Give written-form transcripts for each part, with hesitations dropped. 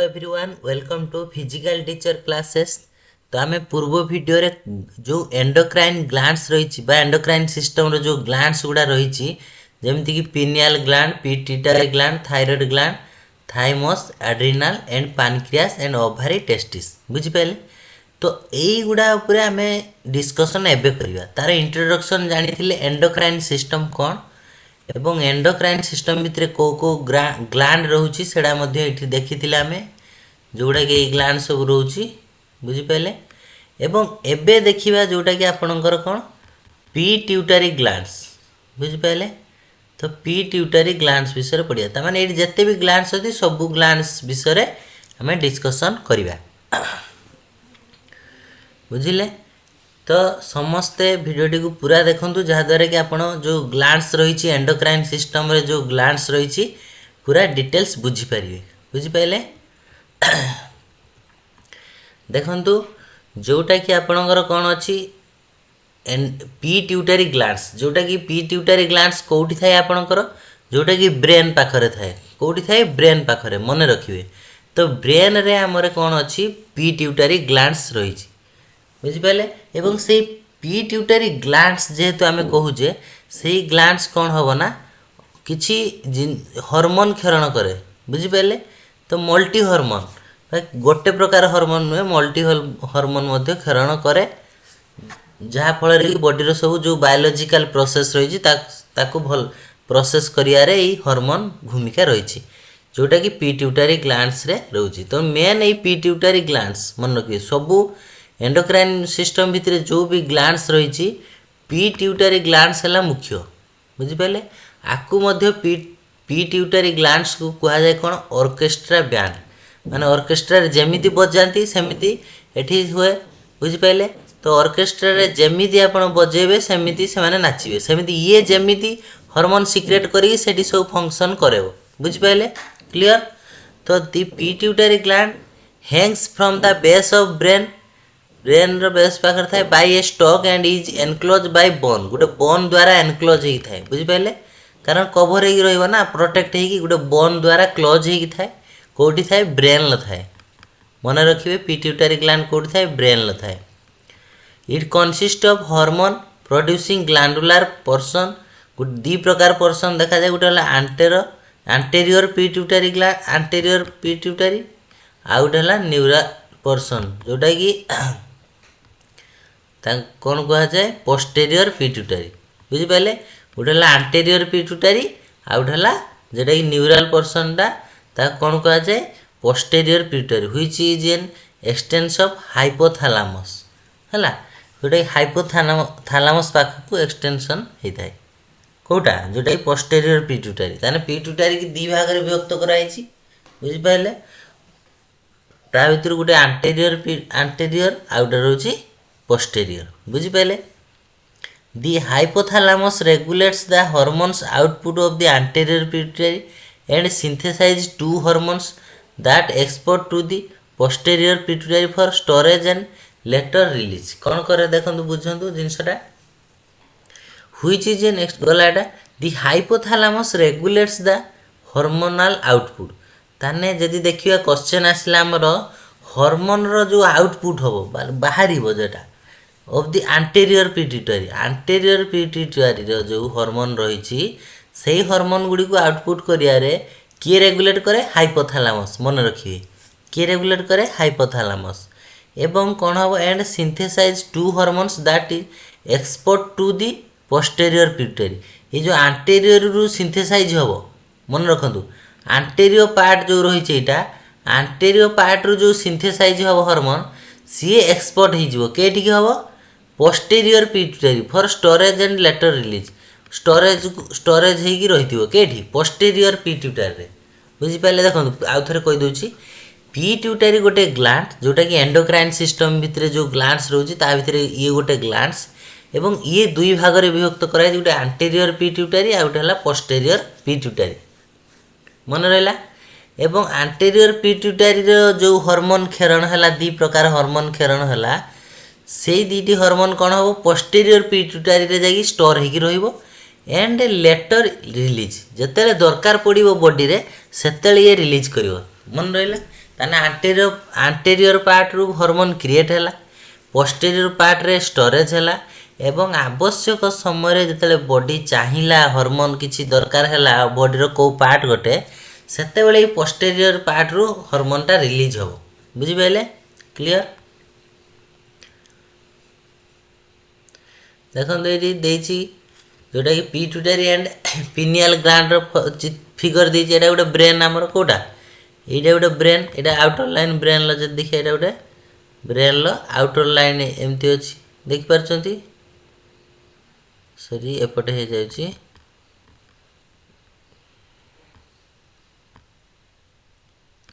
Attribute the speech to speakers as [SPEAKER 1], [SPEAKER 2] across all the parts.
[SPEAKER 1] Everyone welcome to physical teacher classes. तो आम पूर्व वीडियो रे जो एंडोक्राइन ग्लैंड्स रही एंडोक्राइन सिस्टम रो जो ग्लैंड्स गुड़ा रही जमीती कि pineal gland, pituitary gland, thyroid gland, thymus, adrenal and pancreas and ovary testis बुझिपारे। तो यही गुड़ा उपरे आम डिस्कसन एबे करबा। तार इंट्रोडक्शन जानी एंडोक्राइन सिस्टम कौन एवं एंडोक्राइन सिस्टम भितर को ग्लैंड रोची सेटा मध्ये एठी देखिथिले आमे जोड़ा कि ग्लैंड सब रोची बुझिपारे। एवं एबे देखिबा जोटा कि आपणकर कोन पिट्यूटरी ग्लैंड्स बुझिपारे। तो पिट्यूटरी ग्लैंड्स विषय पढ़िया त माने एठी जत्ते भी ग्लैंड्स अछि सब ग्लैंड्स विषय आमे डिस्कशन करबा बुझिले। तो समस्ते वीडियोटी को पूरा देखंतु जहाद्वारा कि आपण जो ग्लैंड्स रही एंडोक्राइन सिस्टम रे जो ग्लैंड्स रही पूरा डिटेल्स बुझिपारे बुझिपारे। देखंतु जोटा कि आपणकर कौन अच्छी पिट्यूटरी ग्लैंड्स जोटा कि पिट्यूटरी ग्लैंड्स कोठी थाए आपणकर जोटा कि ब्रेन पाखरे थाए कोठी थाए ब्रेन पाखरे मन रखिए। तो ब्रेन रे हमरे कौन अच्छी पिट्यूटरी ग्लैंड्स रही बुझिपारे। एवं से पिट्यूटरी ग्लैंड्स जेहेतु आमे कहूजे से ग्लैंड्स कौन हम ना किछि हार्मोन क्षरण करे बुझिपारे। तो मल्टी हार्मोन गोटे प्रकार हार्मोन नुहे मल्टी हार्मोन मध्य क्षरण करे जहाँ फल कि बॉडी सब जो बायोलॉजिकल प्रोसेस रही ताकू भल प्रोसेस करियारे ई हार्मोन भूमिका रही जोटा कि पिट्यूटरी ग्लैंड्स रे रहउची। तो मेन ई पिट्यूटरी ग्लैंड्स मन रखिए सबू एंडोक्राइन सिस्टम भितर जो भी ग्लैंड्स रही पिट्यूटरी ग्लैंड्स है मुख्य बुझिपारे। आकु मध्य पिट्यूटरी ग्लैंड्स को कहा जाए कौन ऑर्केस्ट्रा बैंड माने ऑर्केस्ट्रा जेमिति बजाती सेमिति एठी हुए बुझिपारे। तो ऑर्केस्ट्रा रे जेमिति आपण बजेबे सेमिति से माने नाचिबे सेमिति ये जेमिति हार्मोन सिक्रेट करी सेठी सब फंक्शन करेबो बुझिपारे क्लियर। तो the pituitary gland hangs from the base of brain brain रो बेस पाखर थाए by a stalk and is enclose by bone गोटे बोन द्वारा एनक्लोज ही थाए बुझिपारे। कारण कवर ही रहइबो ना प्रोटेक्ट ही गोटे बोन द्वारा क्लोज ही थाए कोठी थाए ब्रेन ल थाए मन रखिए पिट्यूटरी ग्लैंड कोठी थाए ब्रेन ल थाए। It consist of hormone producing glandular portion दी प्रकार पोर्शन देखा जाए गोटे anterior pituitary gland anterior pituitary आ गोटे न्यूरल पोर्शन जोटा कि कौन कह जाए पोस्टेरियर पिट्यूटरी बुझिपारे। गोटे एंटीरियर पिट्यूटरी आ गोटे जोटा कि न्यूरल पोर्शन ता कौन कह जाए posterior pituitary which is an expanse of hypothalamus हैला जोटा हाइपोथैलेमस पाखक एक्सटेंशन होता है कोटा जोटा पोस्टेरियर पिट्यूटरी ताने पिट्यूटरी की दी भाग रे विभक्त कराई बुझिपारे। ता भीतर गोटे एंटीरियर आ गोटे रोची पोस्टेरियर बुझिपारे। The hypothalamus regulates the hormones output of the anterior pituitary and synthesize two hormones that export to the posterior pituitary for storage and later release। कौन करे देखंतु बुझंतु जिनसटा which is a next गलाटा the hypothalamus regulates the hormonal output। ताने जदि देखिया question आसला हमर hormone रो जो output होबो बाहरीबो जेटा ऑफ द एंटीरियर पिट्यूटरी रो जो हार्मोन रहिछि सही हार्मोन गुडी को आउटपुट करियारे किए रेगुलेट करे हाइपोथैलेमस मन रखिए किए रेगुलेट करे हाइपोथैलेमस। एवं कौन हम and synthesize two hormones that is export to the posterior pituitary ये जो एंटीरियर रु सिंथेसाइज होबो मन रखंतु एंटीरियर पार्ट जो रही एटा एंटीरियर पार्ट रु जो सिंथेसाइज होबो हार्मोन सी एक्सपोर्ट ही जिवो केठी के होबो posterior pituitary for storage and later release storage ही रही केठी पोस्टेरियर पिट्यूटरी रे बुझिपारे। देखो आउ थे कही दूची पिट्यूटरी गोटे ग्लैंड जोटा कि एंडोक्राइन सिस्टम भितर जो ग्लैंड्स रोची ता भितर ये गोटे ग्लैंड्स एवं ये दुई भाग रे विभक्त कराई गोटे एंटीरियर पिट्यूटरी आ गोटे पोस्टेरियर पिट्यूटरी मन रहा। एवं एंटीरियर पिट्यूटरी जो हार्मोन क्षरण है दी प्रकार हार्मोन क्षरण है से दीटी हार्मोन कौन हम पोस्टेरियर पिट्यूटरी रे जाई स्टोर होगी रहिबो एंड लेटर रिलीज जिते दरकार पड़ो बॉडी रे सेते ये रिलीज कर मन रहा। ताने आंटेरियर पार्ट रु हार्मोन क्रिएट हैला, पोस्टेरियर पार्ट रे स्टोरेज हैला एवं आवश्यक समय जिते बॉडी चाहिला हार्मोन किछि दरकार हैला बॉडी रो को पार्ट गोटे सेते बेले पोस्टेरियर पार्ट रु हार्मोन टा रिलीज हो। बुझि पाइले? क्लियर? देखो ये देछि जोटा कि पिट्यूटरी एंड पिनियल ग्लैंड रो फिगर देछि। एटा गोटे ब्रेन हमर कोटा एटा गोटे ब्रेन, एटा आउटर लाइन ब्रेन ल जे देखि एटा गोटे ब्रेन ल आउटर लाइन एमती अछि देख पारछंती। सॉरी एपटे हे जाउछि,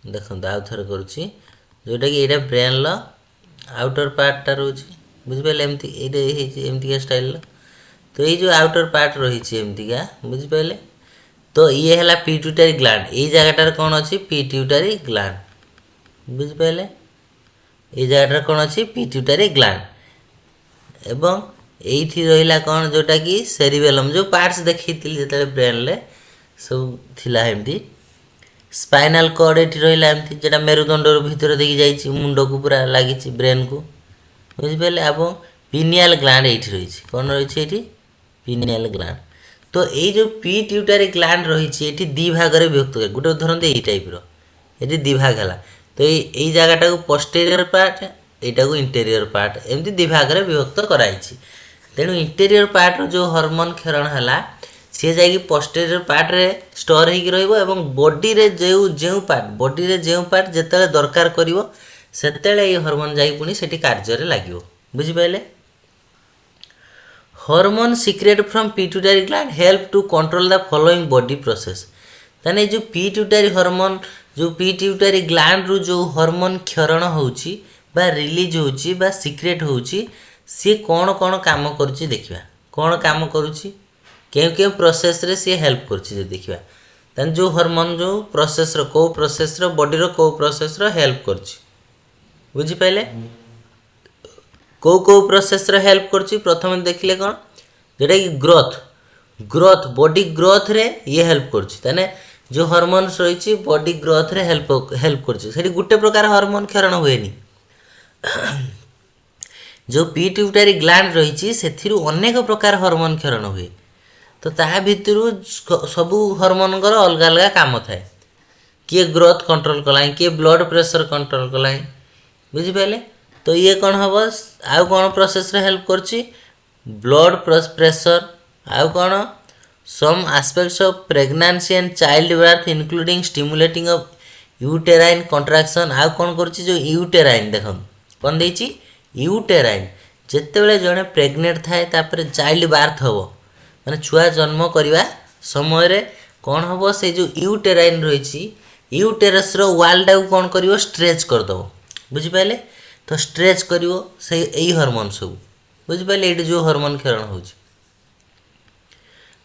[SPEAKER 1] देखो आउ थर करूछि जोटा कि एटा ब्रेन ल आउटर पार्ट टा रहउछि। बुझि पाइले? एमती एटा हे एमती के स्टाइल ल तो ये जो आउटर पार्ट रही एमती का। बुझि पाइले? तो ये है पिट्यूटरी ग्लैंड, ये जगह कौन अच्छी पिट्यूटरी ग्लैंड। बुझि पाइले? ये जगह कौन अच्छी पिट्यूटरी ग्लैंड एवं एठी रहिला कौन जोटा कि सेरिबेलम जो पार्ट्स देखिथिली जेते ब्रेन ले सब थिला एमती। स्पाइनल कॉर्ड एठी रहिला एमती जेटा मेरुदंड भीतर देखि जाईछि मुंड को पूरा लागिछि ब्रेन को। बुझि पाइले? एवं पिनियल ग्लैंड एठी रहिछि, कौन रहिछि एठी पिनियल ग्लैंड। तो ये जो पिट्यूटरी ग्लैंड रही दी भाग में विभक्त है। गोटे धरते यही टाइप री दी भाग है। तो यही जगह को पोस्टेरियर पार्ट यहाँ को इंटेरियर पार्ट एमती दी भाग में विभक्त कराई। तेणु इंटेरियर पार्ट जो हार्मोन क्षरण है सी जा पोस्टेरियर पार्ट रे स्टोर हो बॉडी रे जो पार्ट जिते दरकार करिवो सेतेले ये हार्मोन जाई पुणी सेठी कार्य लागिवो। बुझि पाइले? Hormone secrete from pituitary gland help to control the following body process. ताने जो पिट्यूटरी हार्मोन जो पिट्यूटरी ग्लैंड रु जो हार्मोन क्षरण होउची बा रिलीज होउची बा सीक्रेट होउची सी कौन कौन काम करूची देखिबा। कौन काम करूची केउ प्रोसेस रे सी हेल्प करूची देखिबा। ताने जो हार्मोन जो प्रोसेस रो को प्रोसेस रो बॉडी रो को प्रोसेस रो हेल्प करूची। बुझि पाइले? को प्रोसेस रे हेल्प करछि प्रथम देखिले कौन जेटा कि ग्रोथ बॉडी ग्रोथ रे ये हेल्प करछि। ताने जो हार्मोन्स रही बॉडी ग्रोथ रे हेल्प करछि। सेठी गुटे प्रकार हार्मोन क्षरण हुएनी। जो पिट्यूटरी ग्लैंड रही सेथिरु अनेक प्रकार हार्मोन क्षरण हुए। तो ता भितरु सबु हार्मोन गर अलग अलग काम थाए। किए ग्रोथ कंट्रोल कलाई, किए ब्लड प्रेशर कंट्रोल कलाई। बुझि पाइले? तो ये कौन हम आउ कौन प्रोसेस रे हेल्प करछि ब्लड प्रेशर आउ कौन some aspects of pregnancy and child birth including stimulating of uterine contraction. आउ कौन करछि जो यूटेराइन देखन कौन देछि यूटेराइन जेते बेले जने प्रेग्नेंट थाए तापर चाइल्ड बर्थ हबो माने छुआ जन्म करिवा समय रे कौन हबो से जो यूटेराइन रहिछि यूटेरस रो वाल डा कौन करिवो स्ट्रेच कर दो। बुझि पाइले? तो स्ट्रेच करिवो से एई हार्मोन सब। बुझि पाइले? एडी जो हार्मोन क्षरण होउछि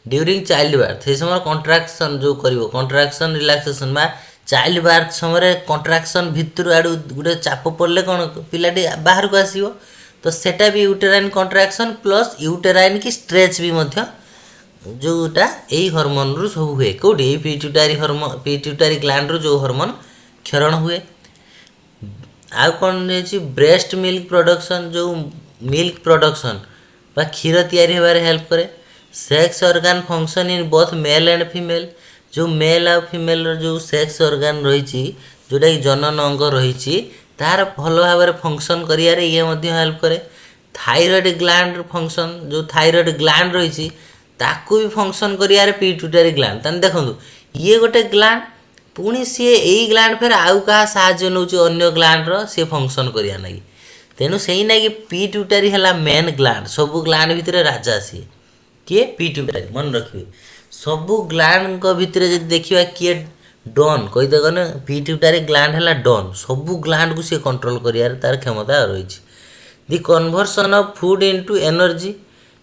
[SPEAKER 1] ड्यूरिंग चाइल्ड बर्थ ए समय कंट्रैक्शन जो करिवो कंट्रैक्शन रिलैक्सेशन बा चाइल्ड बर्थ समय कंट्रैक्शन भितर आडू गुटे चाप पड़ले कौन पिलाटी बाहर को आसीबो। तो सेटा भी यूटेराइन कंट्रैक्शन प्लस यूटेराइन की स्ट्रेच भी मध्य जोटा एई हार्मोन रु सब हुए। कोडी एई पिट्यूटरी हार्मोन पिट्यूटरी ग्लैंड रु जो हार्मोन क्षरण हुए। आउ कौन है ब्रेस्ट मिल्क प्रोडक्शन जो मिल्क प्रोडक्शन बा क्षीर तैयारी होबार हेल्प करे। Sex organ function in both male and female जो मेल आ फीमेल जो सेक्स ऑर्गन रही जोटा कि जनन अंग रही तार भल भाव में फंक्शन करियारे ये मध्य हेल्प करे। थायराइड ग्लैंड फंक्शन जो थायराइड ग्लैंड रही ताकू भी फंक्शन करियारे पिट्यूटरी ग्लैंड। तान देखंतु ये गोटे ग्लैंड पुणी सी यही ग्लैंड फेर आउ क्या साहाଯ୍य नौ अन्य ग्लैंड रो सी फंक्शन करिया नागी। तेणु से ना कि पिट्यूटरी है मेन ग्लैंड सबू ग्लैंड भितर राजा सी किए पिट्यूटरी मन रखिए। सबू ग्लैंड भितर जब देखा किए डॉन कहीदे गने पिट्यूटरी ग्लैंड है डॉन सबू ग्लैंड को सी कंट्रोल करियार तार क्षमता रही। The conversion of food into energy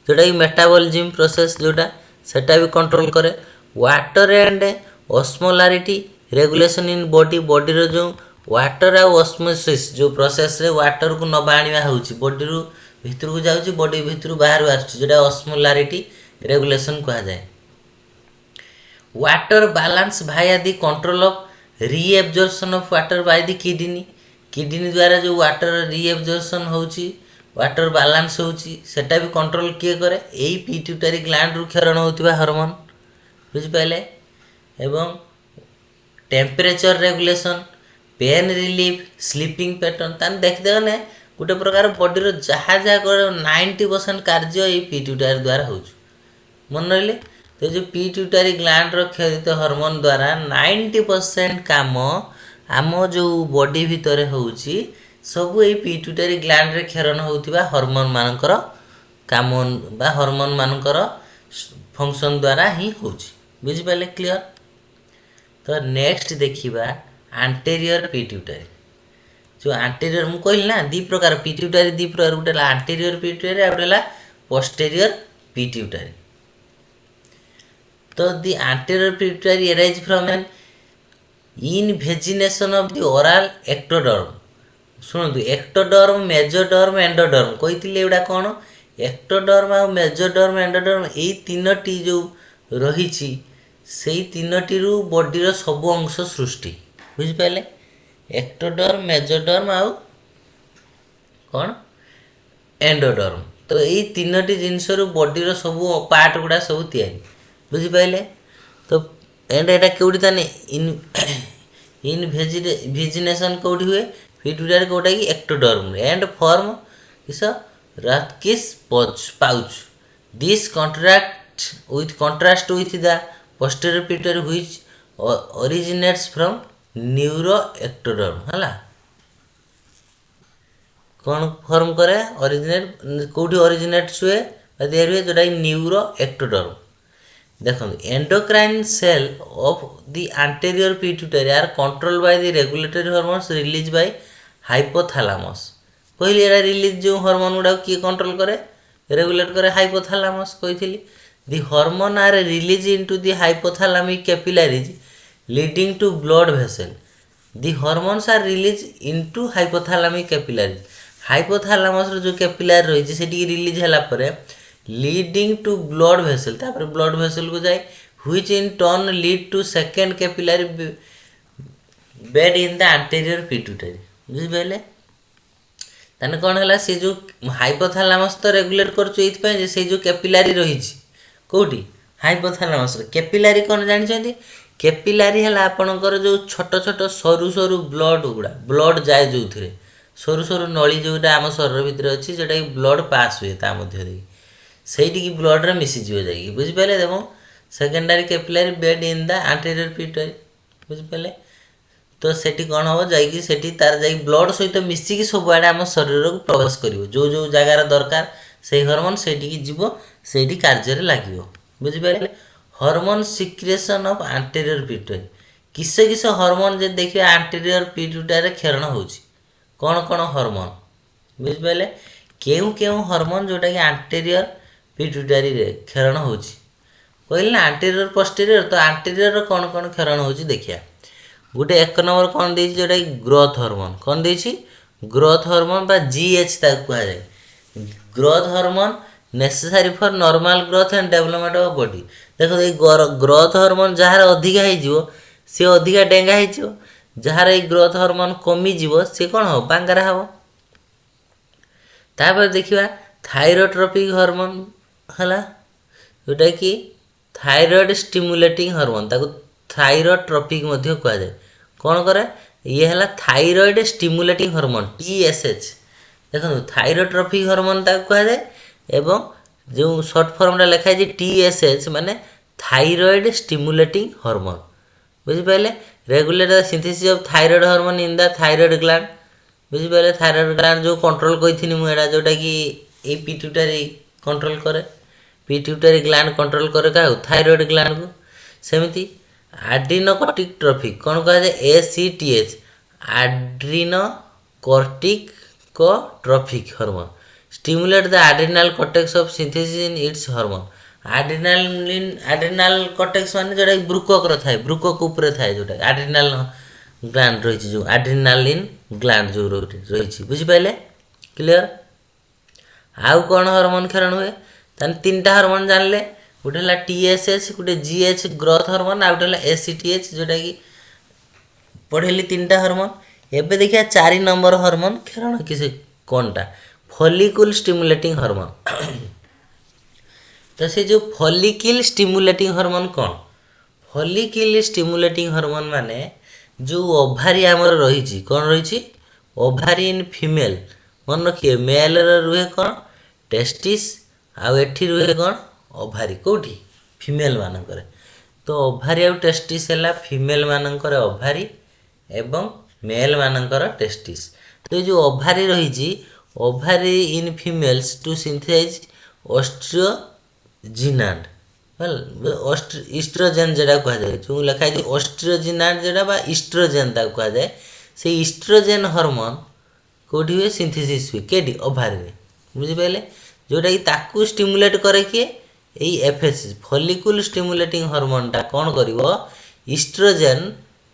[SPEAKER 1] जोटा कि मेटाबॉलिज्म प्रोसेस जोटा सेटा भी कंट्रोल करे। Water and osmolarity regulation in body body रो जो वाटर आ ऑस्मोसिस जो प्रोसेस रे वाटर को नबा आनिया होउची बॉडी रो भीतर को जाउची बॉडी भीतर बाहर आछी जेटा ऑस्मोलारिटी रेगुलेशन कहा जाए। Water balance Bhaya the control of reabsorption of water by the kidney kidney द्वारा जो वाटर रीएब्जॉर्प्शन होची वाटर बैलेंस होची सेटा भी कंट्रोल किए करे एई पिट्यूटरी ग्लैंड रु क्षरण होतिबा हार्मोन बुझि पाइले एवं temperature regulation pain relief sleeping pattern तान देख देने गोटे प्रकार बॉडी रो जहाँ जहाँ 90% कार्य ये पिट्यूटरी द्वारा होची मन रहिले तो जो पिट्यूटरी ग्लैंड रो क्षरित हार्मोन द्वारा 90% काम आम जो बॉडी भितर होची सब ये पिट्यूटरी ग्लैंड रे क्षरण होतिबा हार्मोन मानकर काम बा हार्मोन मानकर फंक्शन द्वारा ही होची बुझि पाले क्लियर तो नेक्स्ट देखिबा एंटीरियर पिट्यूटरी जो एंटीरियर मु कहली ना दी प्रकार पिट्यूटरी दी प्रकार गोटे एंटीरियर पिट्यूटरी आ गोटे पोस्टीरियर पिट्यूटरी तो दी anterior pituitary arise from an invagination of the oral ectoderm शुणु एक्टोडर्म मेजोडर्म एंडोडर्म कही एटा कौन एक्टोडर्म आ मेजोडर्म एंडोडर्म यही तीनोटी जो रही से तीनोटी बॉडी रो सब अंश सृष्टि बुझि पाले एक्टोडर्म मेजोडर्म आ कौन एंडोडर्म तो यही तीनोटी जिनस बॉडी रो सब पार्ट गुड़ा सब तैयारी बुझि पाइले तो एंड एटा केउडी ताने इन वेजिनेशन कोडी हुए पिट्यूटरी कोटा की ectoderm and form is Rathke's pouch this contrast with the posterior pituitary which originates from neuroectoderm हला कौन फॉर्म करे ओरिजिनेट कोठी ओरिजिनेट हुए तैयार हुए जोटा न्यूरोएक्टोडर्म देखो endocrine cell of the anterior pituitary are control by the regulatory hormones release by hypothalamus कहली एरा रिलीज जो हार्मोन गुडा की कंट्रोल करे रेगुलेट करे हाइपोथैलेमस कहितली the hormone are release into the hypothalamic capillaries leading to blood vessel the hormones are release into hypothalamic capillaries hypothalamus रो जो कैपिलरी रही सेठी रिलीज हला परे लीडिंग टू ब्लड वेसल तापर ब्लड वेसल को जाए which in turn lead to second capillary bed in the anterior pituitary बुझि पाइले ताने कोन हला से जो हाइपोथैलेमस तो रेगुलेट करछु एत पे जे से जो कैपिलरी रही छि कोठी हाइपोथैलेमस कैपिलरी कोन जानि छथि कैपिलरी हला आपनकर जो छोट छोट सरू सरू ब्लड गुडा ब्लड जाय जोथिरे सरू सरू नळी जोटा हम शरीर भीतर अछि जेटा ब्लड पास हुए ता मध्ये दे सेठी की ब्लड रे मिसी जियो जाई बुझि पाले देखो secondary capillary bed in the anterior pituitary बुझि पाले तो सेठी कोन हो जाई कि सेठी तार जाई ब्लड सहित मिसी की सब आडे हम शरीर को प्रवेश करिवो जो जो जगह रे दरकार से हार्मोन सेठी की जीवो सेठी कार्य रे लागिवो बुझि पाले hormone secretion of anterior pituitary किसे किसे हार्मोन जे देखिए एंटीरियर पिट्यूटरी रे क्षरण होची कौन कौन हार्मोन बुझि पाले केउ केउ हार्मोन जोटा कि एंटीरियर पिट्यूटरी रे क्षरण होची कहले ना एंटीरियर पोस्टीरियर तो एंटीरियर रो कौन कौन क्षरण होची देखिया गोटे एक नंबर कौन देछि जोटा ग्रोथ हार्मोन कौन देछि ग्रोथ हार्मोन बा जीएच ता कहा जाय growth hormone necessary for normal growth and development of body देखो ये ग्रोथ हार्मोन जहार अधिका हे जिवो से अधिका डेंगा हे जिवो जहार ये ग्रोथ हार्मोन कमी जिवो से कोन हो बांगरा हो तापर देखिबा थायरोट्रोपिक हार्मोन हला जोटा कि थायराइड स्टिमुलेटिंग हार्मोन ताको थायरोट्रोपिक मध्ये कहा जाय कोन करे ये हला थायराइड स्टिमुलेटिंग हार्मोन टीएसएच देखो थायरोट्रोपिक हार्मोन ता कहा जाय एवं जो शॉर्ट फॉर्म रा लिखा है टीएसएच माने थायराइड स्टिमुलेटिंग हार्मोन बुझि पाइले regulate the synthesis of thyroid hormone in the thyroid gland बुझि पाइले थायराइड ग्लैंड जो कंट्रोल कइथिनी मु एडा जोटा कि ए पिट्यूटरी कंट्रोल करे पिट्यूटरी ग्लैंड कंट्रोल करे का थायराइड ग्लैंड को सेमिति एड्रिनोकॉर्टिक ट्रॉफिक कौन कहा जाए ACTH adrenocorticotropic hormone stimulate the adrenal cortex of synthesis in its hormone adrenal cortex माने जोटा ब्रुकक रो थाए ब्रुकक ऊपर थाए जोटा एड्रिनल ग्लैंड रही जो एड्रिनालिन ग्लैंड जो रही बुझि पाइले क्लियर आउ कौन हार्मोन क्षरण हुए तान तीनटा हार्मोन जानले गोटे टीएसएच गोटे जीएच ग्रोथ हार्मोन आ गोटे एसीटीएच जोटा कि पढ़ेली 3टा हार्मोन। एबे देखिया 4 नंबर हार्मोन कारण किसे कोनटा फॉलिकल स्टिमुलेटिंग हार्मोन। तो से जो फॉलिकल स्टिमुलेटिंग हार्मोन कौन फॉलिकल स्टिमुलेटिंग हार्मोन माने जो ओभारी हमर रही कौन रही ओभारी इन फीमेल मन रखिए मेल रुहे कौन टेस्टिस आउ एठी रुहे कौन ओभारी कोठी फीमेल मानकर। तो ओभारी आउ टेस्टिस है फीमेल मानकर ओभारी एवं मेल मानकर टेस्टिस। तो ये जो ओभारी रही ovary in females to synthesize oestrogen and oestrogen जेटा कह जाए जो लिखा है ऑस्ट्रियोजिनाड जेटा बा इस्ट्रोजेन ता कह जाए से इस्ट्रोजेन हार्मोन कोठी हुए सिंथेसिस हुए केडी ओभारी रे बुझिपारे जोटा कि ताकू स्टिमुलेट करे किए एई एफएसएस फॉलिकल स्टिमुलेटिंग हार्मोन टा कौन करिवो इस्ट्रोजेन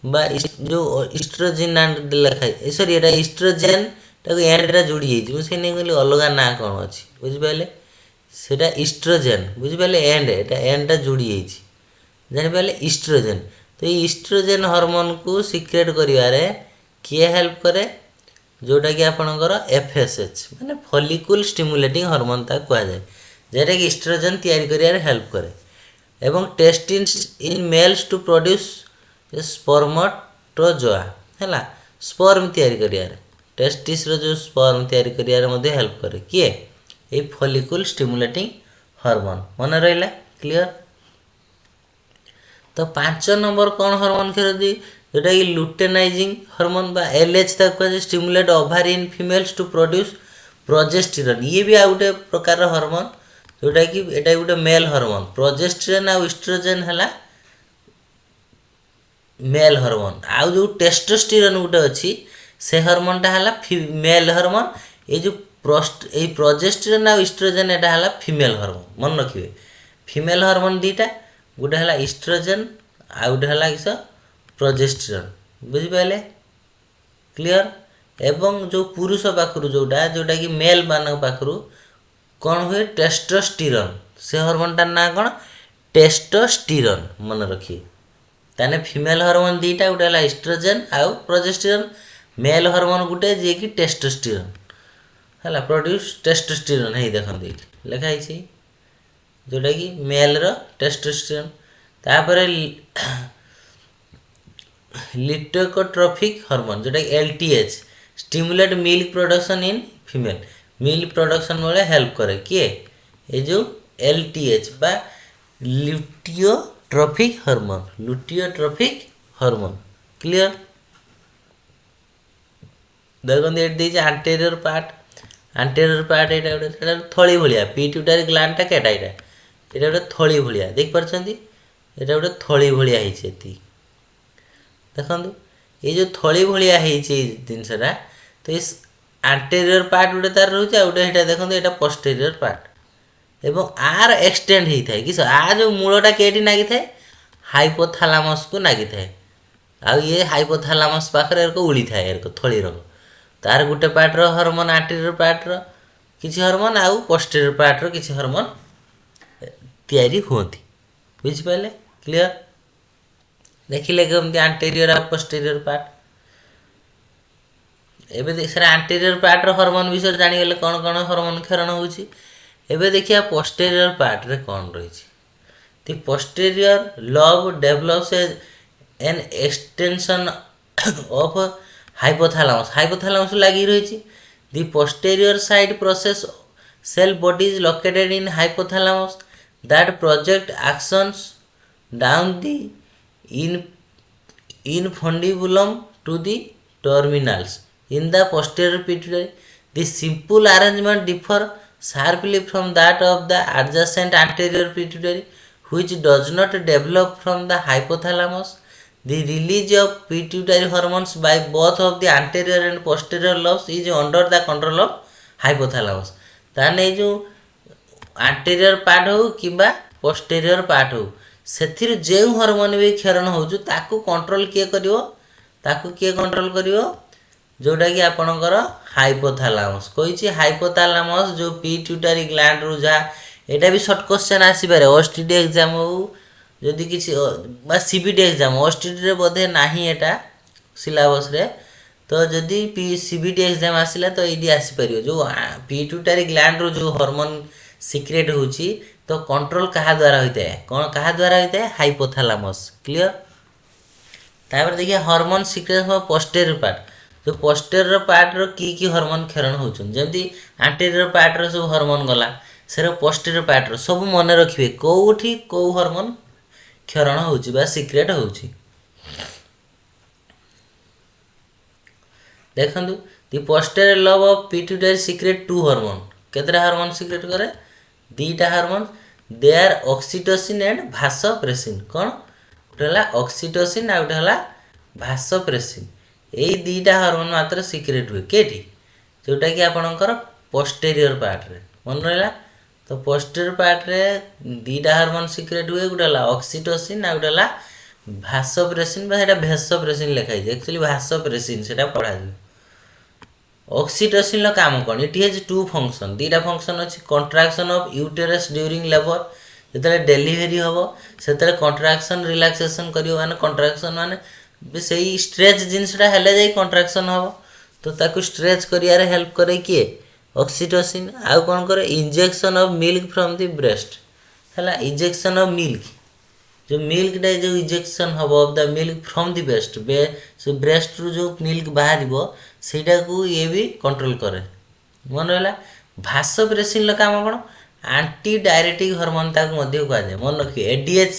[SPEAKER 1] बा जो इस्ट्रोजिनाड लिखा है सॉरी एटा इस्ट्रोजेन ताको एंडरा जोड़ी हे जो से नै कहली अलगा ना कोन अछि बुझिपारे सेटा इस्ट्रोजेन बुझिपारे एंड एटा एंडटा जोड़ी हे जानि पाले इस्ट्रोजेन। तो ये इस्ट्रोजेन हार्मोन को सिक्रेट करिवारे किए हेल्प करे जोटा कि आपनकर एफएसएच माने फॉलिकल स्टिमुलेटिंग हार्मोन ता कह जाए जेटा कि इस्ट्रोजेन तैयारी करिवारे हेल्प करे एवं testis in males to produce spermatozoa हैला स्पर्म तैयारी करिवारे टेस्टिस रो जो स्पर्म तैयारी करिवारे मध्ये हेल्प करे किए ए फॉलिकल स्टिमुलेटिंग हार्मोन मन रहिला क्लियर। तो 5 नंबर कौन हार्मोन खेर दी जोटा कि लुटेनाइजिंग हार्मोन बा एलएच तक stimulate ovary in females to produce progesterone ये भी आ गोटे प्रकार हार्मोन जोटा कि एटा गोटे मेल हार्मोन प्रोजेस्टेरोन आ एस्ट्रोजेन हला मेल हार्मोन आ जो टेस्टोस्टेरोन गोटे अछि से हार्मोन टा हला मेल हार्मोन ए जो प्रोजेस्टेरोन आ एस्ट्रोजेन एटा हला फीमेल हार्मोन मन रखिबे फीमेल हार्मोन दीटा गोटे हला एस्ट्रोजेन आ गोटे हला किस प्रोजेस्टेरोन बुझि पाइले क्लियर। एवं जो पुरुष पाखरु जोटा जोटा कि मेल मान पाखरु कौन हुए टेस्टोस्टेरोन से हार्मोन ता ना कौन टेस्टोस्टेरोन मन रखिए ताने फीमेल हार्मोन दीटा गोटे हला एस्ट्रोजेन आ प्रोजेस्टेरोन मेल हार्मोन गोटे जे कि टेस्टोस्टेरोन हला प्रोड्यूस टेस्टोस्टेरोन हे देखंदी लिखा है जोटा कि मेल रो टेस्टोस्टेरोन तापर लिटोकोट्रोफिक हार्मोन जोटा कि LTH stimulate milk production in female milk production वाले हेल्प करे किए ये जो एलटीएच बा लुटियोट्रोफिक हार्मोन क्लियर। देखो एट दीजिए आंटेरियर पार्ट एटा गोटे थली भलिया पिट्यूटरी ग्लैंड टा केटा एटा एटा गोटे थली भलिया देख परछंती एटा गोटे थली भलिया हिचे ती देखंतु ये जो थली भलिया हिचे जिनसटा तो इस आंटेरियर पार्ट गोटे तार रहउचे आ गोटे हेटा देखंतु एटा पोस्टेरियर पार्ट एवं आर एक्सटेंड ही थाए किस आ जो मूलटा केटी नागी थाए हाइपोथैलेमस को नागी थाए आ ये हाइपोथैलेमस पाखरे एरको उली थाए एरको थली रो तार गोटे पार्ट रो हार्मोन आंटेरियर पार्ट रो किछि हार्मोन आउ पोस्टेरियर पार्ट रो किछि हार्मोन तैयारी होती बुझि पाले क्लियर। देखिले केमती आंटेरियर आ पोस्टेरियर पार्ट एबे देखरा आंटेरियर पार्ट रो हार्मोन विषय जानि गेले कोन कोन हार्मोन खेरण होउची एबे देखिया पोस्टेरियर पार्ट रे कोन रहिची ती posterior lobe develops an extension of hypothalamus लगी रही the posterior side process cell bodies located in hypothalamus that project axons down the infundibulum to the terminals in the posterior pituitary. The simple arrangement differ sharply from that of the adjacent anterior pituitary, which does not develop from the hypothalamus. The release of pituitary hormones by both of the anterior and posterior lobes is under the control of hypothalamus. ताने जो anterior part हो किबा posterior part हो सेथिर जेउ hormone भी क्षरण होजु ताकू control किए करिवो ताकू किए कंट्रोल करिवो जोटा कि आपनकर हाइपोथैलेमस कहिछि हाइपोथैलेमस जो पिट्यूटरी ग्लैंड रु जा एटा भी शॉर्ट क्वेश्चन आसी पारे ओएसटीडी एग्जाम हो जदि किछि बा सीबीडी एग्जाम ओएसटीडी रे बोधे नाही एटा सिलेबस रे तो जदि सीबीटी एग्जाम आसिला तो ये आसीपर जो पिट्यूटरी ग्लैंड रो जो हार्मोन सिक्रेट होची तो कंट्रोल कहा द्वारा होता है कौन कहा द्वारा होता है हाइपोथैलेमस क्लियर। तापर देखिए हार्मोन सिक्रेट हो पोस्टेरियर पार्ट जो पोस्टेरियर पार्ट रो की हार्मोन क्षरण होचन जेमती एंटीरियर पार्ट रो सब हार्मोन गला सेरा पोस्टेरियर पार्ट रो सब मन रखिबे कोठी को हार्मोन क्षरण होची बा सिक्रेट होची। देखंतु the posterior lobe of pituitary secrete two hormone केतरा हार्मोन सिक्रेट करे दीटा hormone they are oxytocin and vasopressin कौन उठला ऑक्सीटोसिन आ उठला भासोप्रेसिन यही दीटा हार्मोन मात्र सिक्रेट हुए केटी जोटा कि आपणकर पोस्टेरियर पार्ट रे मन रहा तो पोस्टेरियर पार्ट रे दीटा हार्मोन सिक्रेट हुए गोटेला ऑक्सीटोसिन आ गोटेला भासोप्रेसिन बा सेटा भेसोप्रेसिन लिखाई एक्चुअली भासोप्रेसिन सेटा पढ़ा जाय। ऑक्सीटोसिन लो काम कोन इट हैज टू फंक्शन दीटा फंक्शन अछि contraction of uterus during labour जेतले डिलीवरी होबो सेतले कंट्राक्शन रिलैक्सेशन करियो माने कंट्राक्शन माने सही स्ट्रेच जिनसटा हेले जाई कंट्राक्शन होबो तो ताकू स्ट्रेच करिया रे हेल्प करे किए ऑक्सीटोसिन आ कोन करे injection of milk from the breast हला इंजेक्शन ऑफ मिल्क जो मिल्क डे जो इंजेक्शन हबो of the milk from the breast so breast रु जो मिल्क बाहरिबो सेटा को ये भी कंट्रोल करे मन रहला। भासोप्रेसिन लो काम कोन एंटी डायरेटिक हार्मोन ताकू मध्य कहा जाय मन रखिए एडीएच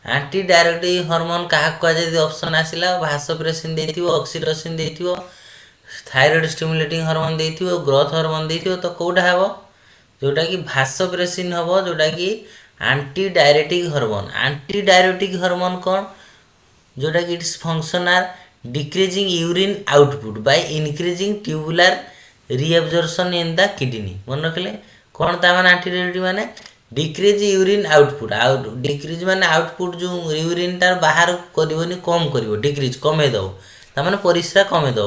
[SPEAKER 1] एंटी डायरेटिक हार्मोन कहा कहा जाय ऑप्शन आसिला भासोप्रेसिन देथिबो ऑक्सीटोसिन देथिबो थायराइड स्टिमुलेटिंग हार्मोन देथिबो ग्रोथ हार्मोन देथिबो तो कोडा हबो जोटा कि भासोप्रेसिन हबो जोटा कि एंटी डायरेटिक हार्मोन कौन जोटा कि its function are decreasing urine output by increasing tubular reabsorption in the kidney मन रखले कौन ता माने एंटी डायरेटिक माने डिक्रीज यूरिन आउटपुट डिक्रीज माने आउटपुट जो यूरिन तार बाहर करबोनी कम करबो डिक्रीज कमे दो ता माने परिश्रा कमे दो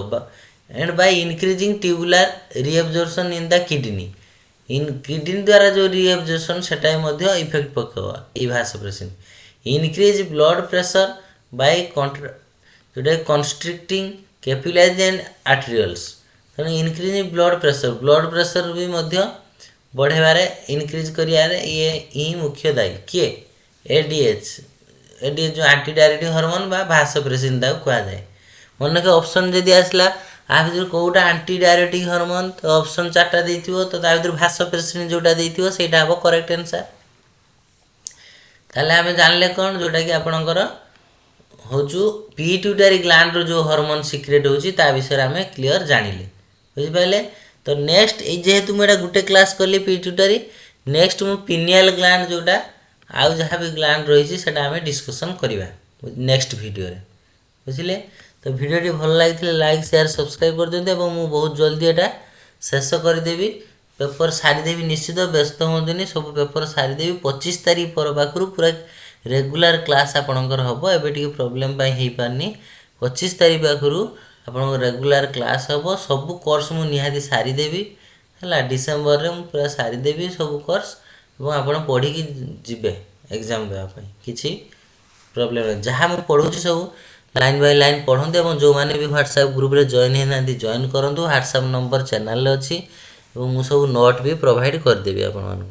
[SPEAKER 1] and by increasing tubular reabsorption in the kidney in kidney द्वारा जो रीअब्जॉर्प्शन सेटा मध्ये इफेक्ट पकेबो ई vasopressin increase blood pressure by जोटा constricting capillaries and arterioles to increase blood pressure भी मध्ये बढ़ेबारे इंक्रीज करियारे ये ही मुख्य दायी किए एडीएच जो एंटी डायरेटिक हार्मोन बा भासोप्रेसिन दा कहा जाए मन के ऑप्शन जदी आसला आ भीतर कोटा एंटी डायरेटिक हार्मोन तो ऑप्शन चारटा देथिबो तो ता भीतर भासोप्रेसिन जोटा देथिबो सेटा हबो करेक्ट आंसर। ताले हमें जानले कोन जोटा कि आपनकर होजु पिट्यूटरी ग्लैंड रो जो हार्मोन सिक्रेट होची ता विषय हमें क्लियर जानिले बुझि पाइले। तो नेक्स्ट जेहेतु मुझे गोटे क्लास कली पिट्यूटरी नेक्स्ट मु पिनियल ग्लैंड जोटा आउ जहाँ भी ग्लैंड रही है आम डिस्कसन करवा नेक्स्ट वीडियो रे बुझिले। तो वीडियो भल लगी लाइक शेयर सब्सक्राइब कर दिंते मु बहुत जल्दी एटा शेष करदेवी पेपर सारीदेवी निश्चित व्यस्त होंगे सब पेपर सारीदेवी 25 तारीख पर पाखु पूरा रेगुलर क्लास आपणकर हम एबे प्रोब्लेम हो पारनी 25 तारीख पाखु आपन रेगुलर क्लास हम सब कोर्स मु निहाती सारीदेवी है डिसेम्बर रे पूरा सारीदेवी सब कोर्स और आपड़ पढ़ी जीवे एग्जाम देवाई किसी प्रोब्लेम जहाँ मुझे पढ़ुची सब लाइन बाय लाइन पढ़ते और जो मैंने भी व्हाट्सएप ग्रुप रे जॉइन होना जॉइन करूँ व्हाट्सएप नंबर चैनल अच्छी और मुझे सब नोट भी प्रोवाइड करदेवी आपण।